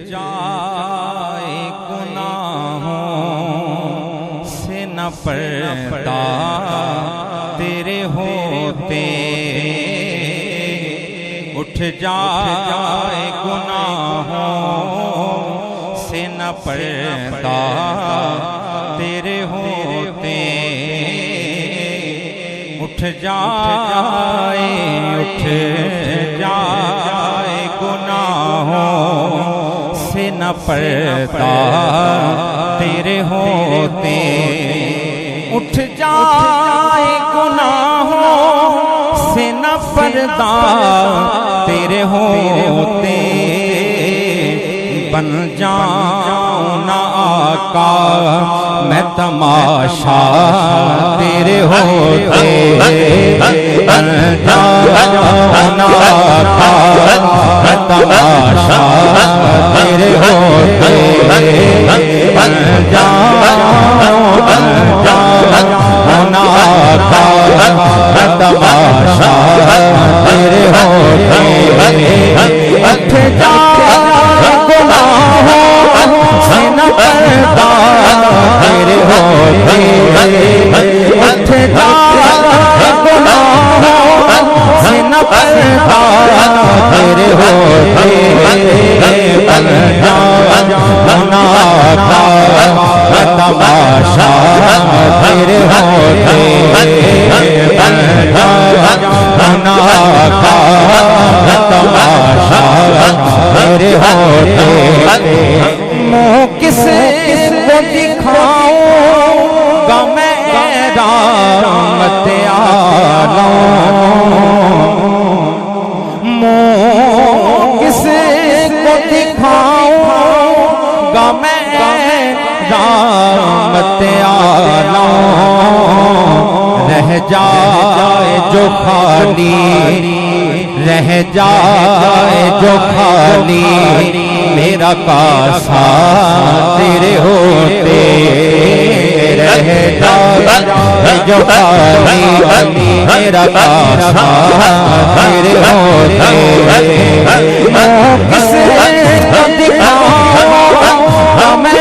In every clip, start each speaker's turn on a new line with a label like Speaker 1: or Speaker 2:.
Speaker 1: जाए गुनाहों से न पर्दा तेरे होते, उठ जाए गुनाहों से न पर्दा तेरे होते, उठ जाए गुनाहों से न पर्दा तेरे होते, उठ जाए गुनाहों से न पर्दा तेरे होते, बन जाऊं ना आका मैं तमाशा तेरे होते, बन जाऊं ना आका मैं तमाशा तेरे होते, बन जाऊं ना आका मैं तमाशा तेरे होते, उठ जा से न पर्दा तेरे होते, उठ जाए गुनाहों से न पर्दा तेरे होते, बन जाऊं ना आका मैं तमाशा तेरे होते, बन जाऊं ना आका मैं तमाशा तेरे होते, मुँह किसे को दिखाऊंगा मैं रहमत आलम, मुँह किसे को दिखाऊंगा मैं रहमत आलम, रह जाए जो खाली, रह जाए जो खाली मेरा कासा तेरे होते, रह जाए जो खाली मेरा कासा तेरे होते, किसे को दिखाऊंगा मैं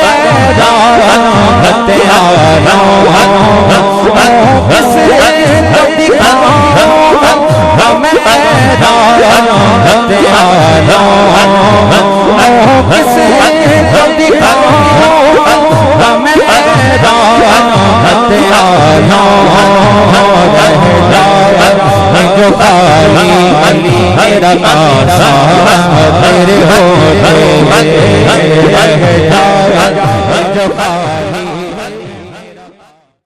Speaker 1: रहमत आलम, किसे को दिखाऊंगा मैं रहमत आलम, किसे को दिखाऊंगा मैं रहमत आलम, जो खाली मेरा कासा तेरे होते, जो खाली